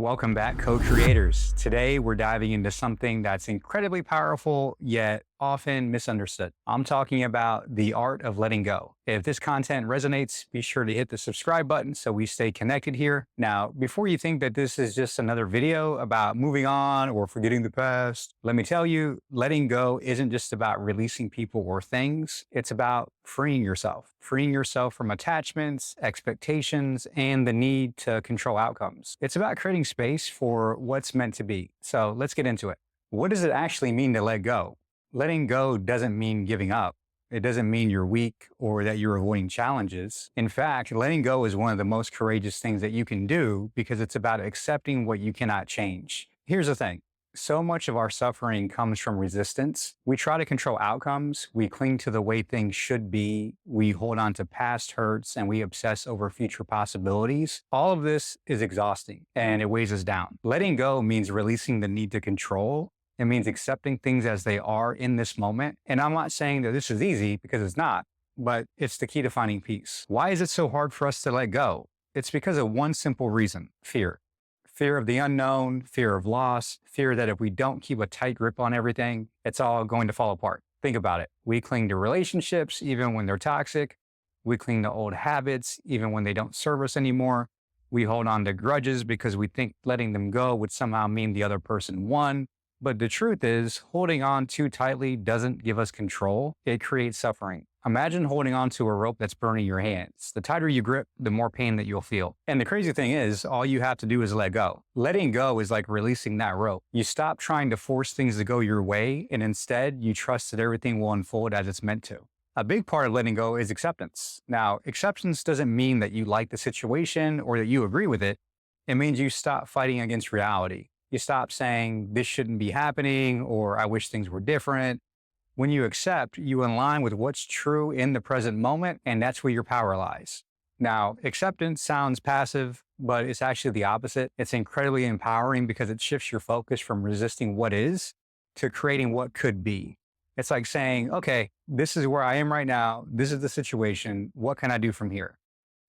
Welcome back, co-creators. Today, we're diving into something that's incredibly powerful, yet often misunderstood. I'm talking about the art of letting go. If this content resonates, be sure to hit the subscribe button so we stay connected here. Now, before you think that this is just another video about moving on or forgetting the past, let me tell you, letting go isn't just about releasing people or things. It's about freeing yourself from attachments, expectations, and the need to control outcomes. It's about creating space for what's meant to be. So let's get into it. What does it actually mean to let go? Letting go doesn't mean giving up. It doesn't mean you're weak or that you're avoiding challenges. In fact, letting go is one of the most courageous things that you can do because it's about accepting what you cannot change. Here's the thing. So much of our suffering comes from resistance. We try to control outcomes. We cling to the way things should be. We hold on to past hurts and we obsess over future possibilities. All of this is exhausting and it weighs us down. Letting go means releasing the need to control. It means accepting things as they are in this moment. And I'm not saying that this is easy because it's not, but it's the key to finding peace. Why is it so hard for us to let go? It's because of one simple reason: fear. Fear of the unknown, fear of loss, fear that if we don't keep a tight grip on everything, it's all going to fall apart. Think about it. We cling to relationships even when they're toxic. We cling to old habits even when they don't serve us anymore. We hold on to grudges because we think letting them go would somehow mean the other person won. But the truth is, holding on too tightly doesn't give us control. It creates suffering. Imagine holding on to a rope that's burning your hands. The tighter you grip, the more pain that you'll feel. And the crazy thing is, all you have to do is let go. Letting go is like releasing that rope. You stop trying to force things to go your way, and instead, you trust that everything will unfold as it's meant to. A big part of letting go is acceptance. Now, acceptance doesn't mean that you like the situation or that you agree with it. It means you stop fighting against reality. You stop saying, this shouldn't be happening, or I wish things were different. When you accept, you align with what's true in the present moment, and that's where your power lies. Now, acceptance sounds passive, but it's actually the opposite. It's incredibly empowering because it shifts your focus from resisting what is to creating what could be. It's like saying, okay, this is where I am right now. This is the situation. What can I do from here?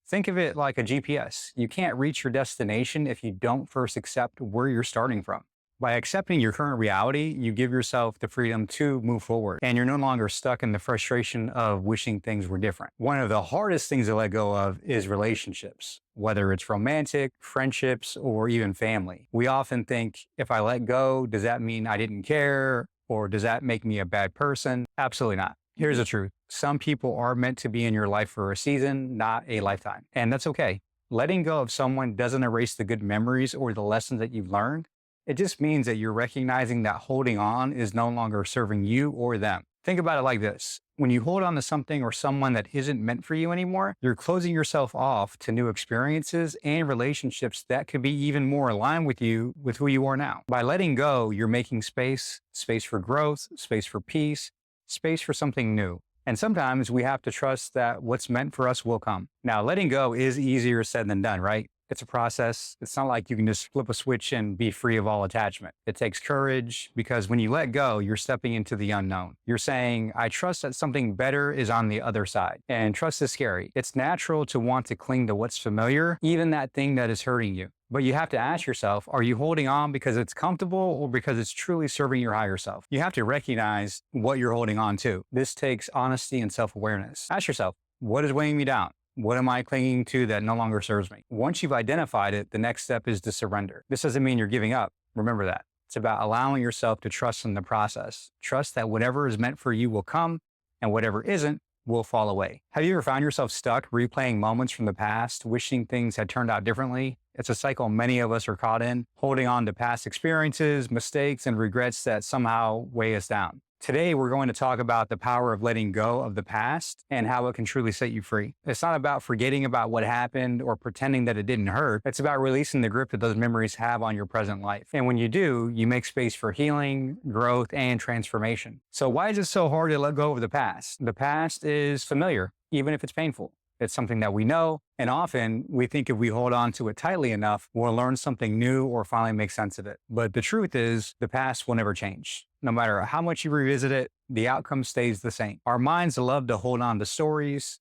Think of it like a GPS. You can't reach your destination if you don't first accept where you're starting from. By accepting your current reality, you give yourself the freedom to move forward, and you're no longer stuck in the frustration of wishing things were different. One of the hardest things to let go of is relationships, whether it's romantic, friendships, or even family. We often think, if I let go, does that mean I didn't care? Or does that make me a bad person? Absolutely not. Here's the truth. Some people are meant to be in your life for a season, not a lifetime. And that's okay. Letting go of someone doesn't erase the good memories or the lessons that you've learned. It just means that you're recognizing that holding on is no longer serving you or them. Think about it like this. When you hold on to something or someone that isn't meant for you anymore, you're closing yourself off to new experiences and relationships that could be even more aligned with you, with who you are now. By letting go, you're making space for growth, space for peace, space for something new. And sometimes we have to trust that what's meant for us will come. Now, letting go is easier said than done, right? It's a process. It's not like you can just flip a switch and be free of all attachment. It takes courage because when you let go, you're stepping into the unknown. You're saying, I trust that something better is on the other side. And trust is scary. It's natural to want to cling to what's familiar, even that thing that is hurting you. But you have to ask yourself, are you holding on because it's comfortable or because it's truly serving your higher self? You have to recognize what you're holding on to. This takes honesty and self-awareness. Ask yourself, what is weighing me down? What am I clinging to that no longer serves me? Once you've identified it, the next step is to surrender. This doesn't mean you're giving up. Remember that. It's about allowing yourself to trust in the process. Trust that whatever is meant for you will come and whatever isn't will fall away. Have you ever found yourself stuck replaying moments from the past, wishing things had turned out differently? It's a cycle many of us are caught in, holding on to past experiences, mistakes, and regrets that somehow weigh us down. Today, we're going to talk about the power of letting go of the past and how it can truly set you free. It's not about forgetting about what happened or pretending that it didn't hurt. It's about releasing the grip that those memories have on your present life. And when you do, you make space for healing, growth, and transformation. So why is it so hard to let go of the past? The past is familiar, even if it's painful. It's something that we know, and often we think if we hold on to it tightly enough, we'll learn something new or finally make sense of it. But the truth is, the past will never change. No matter how much you revisit it, the outcome stays the same. Our minds love to hold on to stories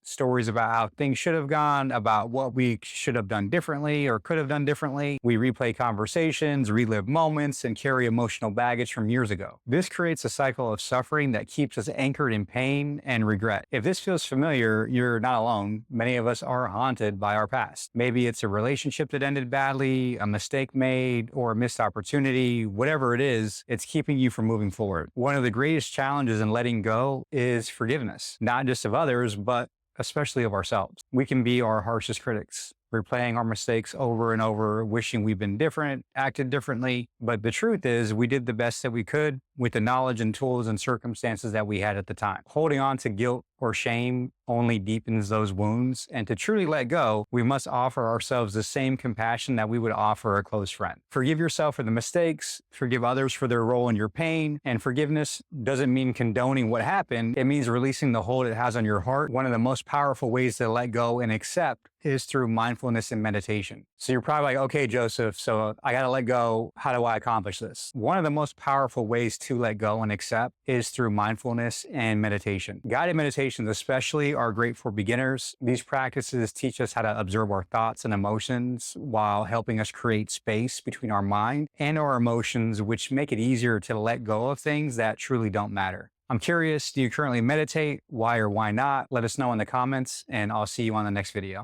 about how things should have gone, about what we should have done differently or could have done differently. We replay conversations, relive moments, and carry emotional baggage from years ago. This creates a cycle of suffering that keeps us anchored in pain and regret. If this feels familiar, you're not alone. Many of us are haunted by our past. Maybe it's a relationship that ended badly, a mistake made, or a missed opportunity. Whatever it is, it's keeping you from moving forward. One of the greatest challenges in letting go is forgiveness, not just of others, but especially of ourselves. We can be our harshest critics, replaying our mistakes over and over, wishing we've been different, acted differently. But the truth is, we did the best that we could with the knowledge and tools and circumstances that we had at the time. Holding on to guilt or shame only deepens those wounds. And to truly let go, we must offer ourselves the same compassion that we would offer a close friend. Forgive yourself for the mistakes, forgive others for their role in your pain. And forgiveness doesn't mean condoning what happened. It means releasing the hold it has on your heart. One of the most powerful ways to let go and accept is through mindfulness and meditation. So you're probably like, okay, Joseph, so I got to let go. How do I accomplish this? One of the most powerful ways to let go and accept is through mindfulness and meditation. Guided meditations especially are great for beginners. These practices teach us how to observe our thoughts and emotions while helping us create space between our mind and our emotions, which make it easier to let go of things that truly don't matter. I'm curious, do you currently meditate? Why or why not? Let us know in the comments, and I'll see you on the next video.